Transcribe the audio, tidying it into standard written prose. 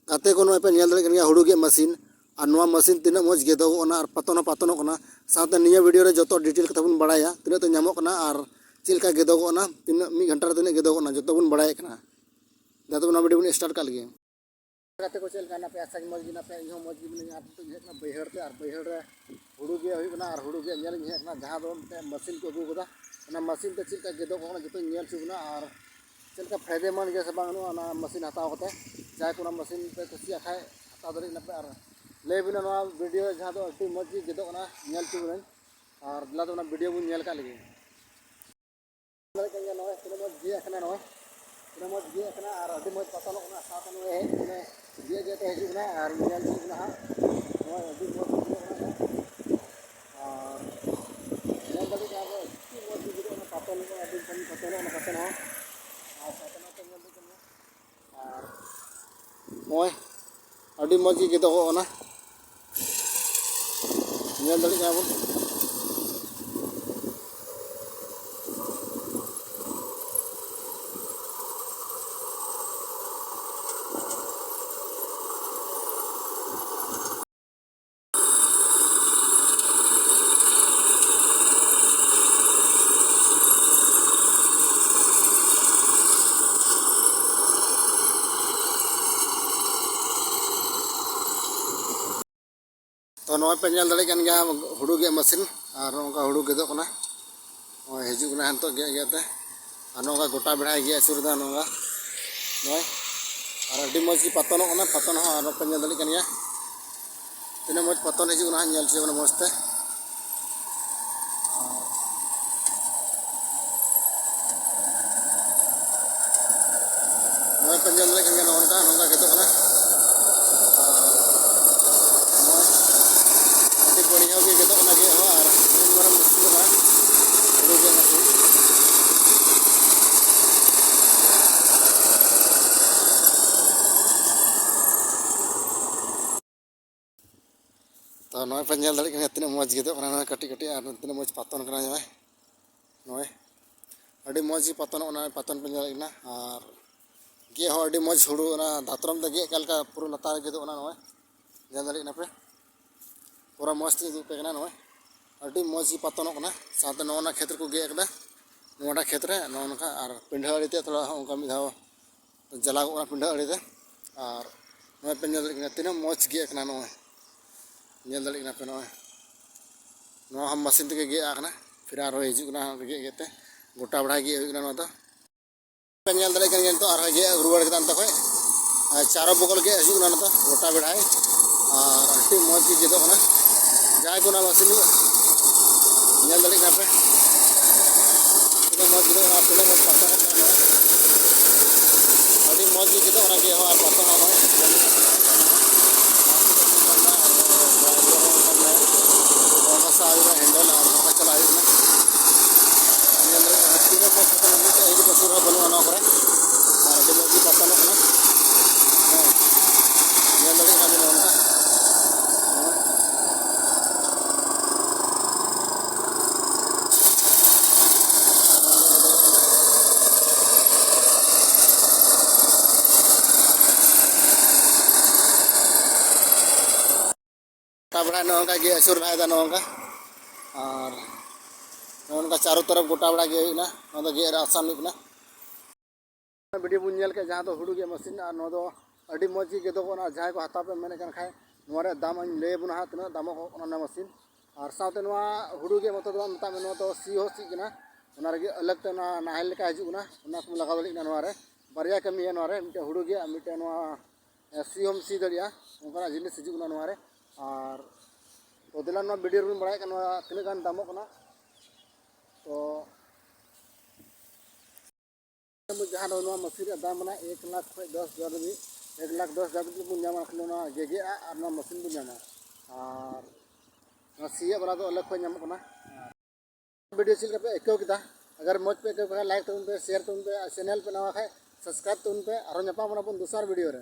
गाते को पे नेल दरे कनिया हुड़ू गे मशीन और नोआ मशीन तिना मज गेदोगना और पातनोगना साथ निया वीडियो रे जतो डिटेल कथा बन बड़ाया तिना तो नामोगना और चिलका गेदोगना तिना मी घंटा रे तिना गेदोगना जतो बन बड़ाय कना दादो ना वीडियो बन स्टार्ट कर लिए गाते को चल काना पे अच्छा मज गिना पे इहो मज गिना आप तो हेकना बैहर ते और बैहर रे हुड़ू गे होइना और हुड़ू गे नेल हेकना जहां दो मशीन को अगू गदा ना मशीन ते चिलका गेदोगना जतो नेल सुबना और चलका फायदेमंद गे से बांगनो ना मशीन हताव कते जाय को मशीन पे कुसिया खाय हताव दरे ना पे और ले बिना ना वीडियो जहां दो अति मज गे गेदोगना नेल सुबना और दिला दो ना वीडियो बुन नेल का लगे दरे कन्या नो तिना मज गे अखना नो तिना मज गे अखना और अति मज पतनो ना साथ नो हे ने गे गे ते हिजुना और नेल सुबना हा नो अति मज गेदोगना और नेल दरे का अति मज गेदोगना पतनो अति पतनो ना पतनो मोय अड़ी मजी के तो ना नेल दड़ी का बन तो नॉय पे नेल दड़े कन गया हुड़ू गे मशीन और नोका हुड़ू गेदोगना नॉय हिजुगना हंतो गे गेते और नोका गोटा बेड़ा गे असुरदा नोका नॉय और अडी मज की पतनोगना पतन हो और पे नेल दड़े कन गया तिना मज पतन हिजुगना नेल सेगना मजते नॉय पे नेल दड़े कन गया नोका नोका गेदोगना बढ़िया भी गेदो ना गे हो और मरम मशीन का हुड़ू गे मशीन तो नॉय पे नेल दड़े तीना मज गेदो ना कटी कटी और तीना मज पतन कना नॉय नॉय अडी मज पतन ना पतन पे नेल ना और गे हो अडी मज हुड़ू ना दातरम दे गे कलका पूरा लतार गेदो ना नॉय नेल दड़े ना पे पूरा मस्त पे नॉय अड़ी मज पतनोगना साथ नौना क्षेत्र को गे एकदा नोडा क्षेत्र नौका और पिंडा अड़ीते थोड़ा उनका मिधा जलागोना पिंडा अड़ीते और नॉय पे नेल दड़े तीना मज गे एकना नॉय नेल दड़े पे नॉय नो हम मशीन ते गे आकना फिर आरो हिजुगना गे गेते गोटा बड़ा गे होइना नो तो पे नेल दड़े कन तो आरो गे रुवाड़ के अंत खय चारो बगल गे हिजुगना नो तो गोटा बड़ा और अति मज गे गेदोगना जाय को ना मशीन नेल दड़े पे मज गे मज पतन अड़ी मज गे गे हो और पतन हैंडल और चला नेल दड़े तीन मज पतन बसुर बनू ना और अड़ी मज पतन नेल दड़े उनका बड़ा नौका गे असुर भाई नौका और नौका चारों तरफ गोटा बड़ा गे होइना नो गे आसान होइना वीडियो बुन नेल के जहां दो हुड़ू गे मशीन और नो दो अडी मज गे गेदोगना जहां को हताव पे मेने कन खाय नोरे दाम अन ले बुना तना दाम ना मशीन और साथे नोआ हुड़ू गे मतो दो मता में नो तो सी हो सी गना ओना रे अलग ते ना नाहेल का हिजुगना ओना को लगा दलिना नोरे बारिया कमी है नोरे मिटे हुड़ू गे मिटे नोआ सी होम सी दरिया ओकरा जिनिस हिजुगना नोरे और तो दिला ना वीडियो बन बड़ा तीन गान दामों तो जहाँ मशीन दाम बना 1,10,000 भी 1,10,000 बन जामा खाली गेगे और मशीन बन जामा और सीए वाला तो अलग खोज नामों वीडियो चल पे ऐको किदा अगर मज पे ऐको लाइक तुम पे शेयर तुम पे चैनल पे नवा खाए सब्सक्राइब तुम पे और नापा बना दूसरा वीडियो रे।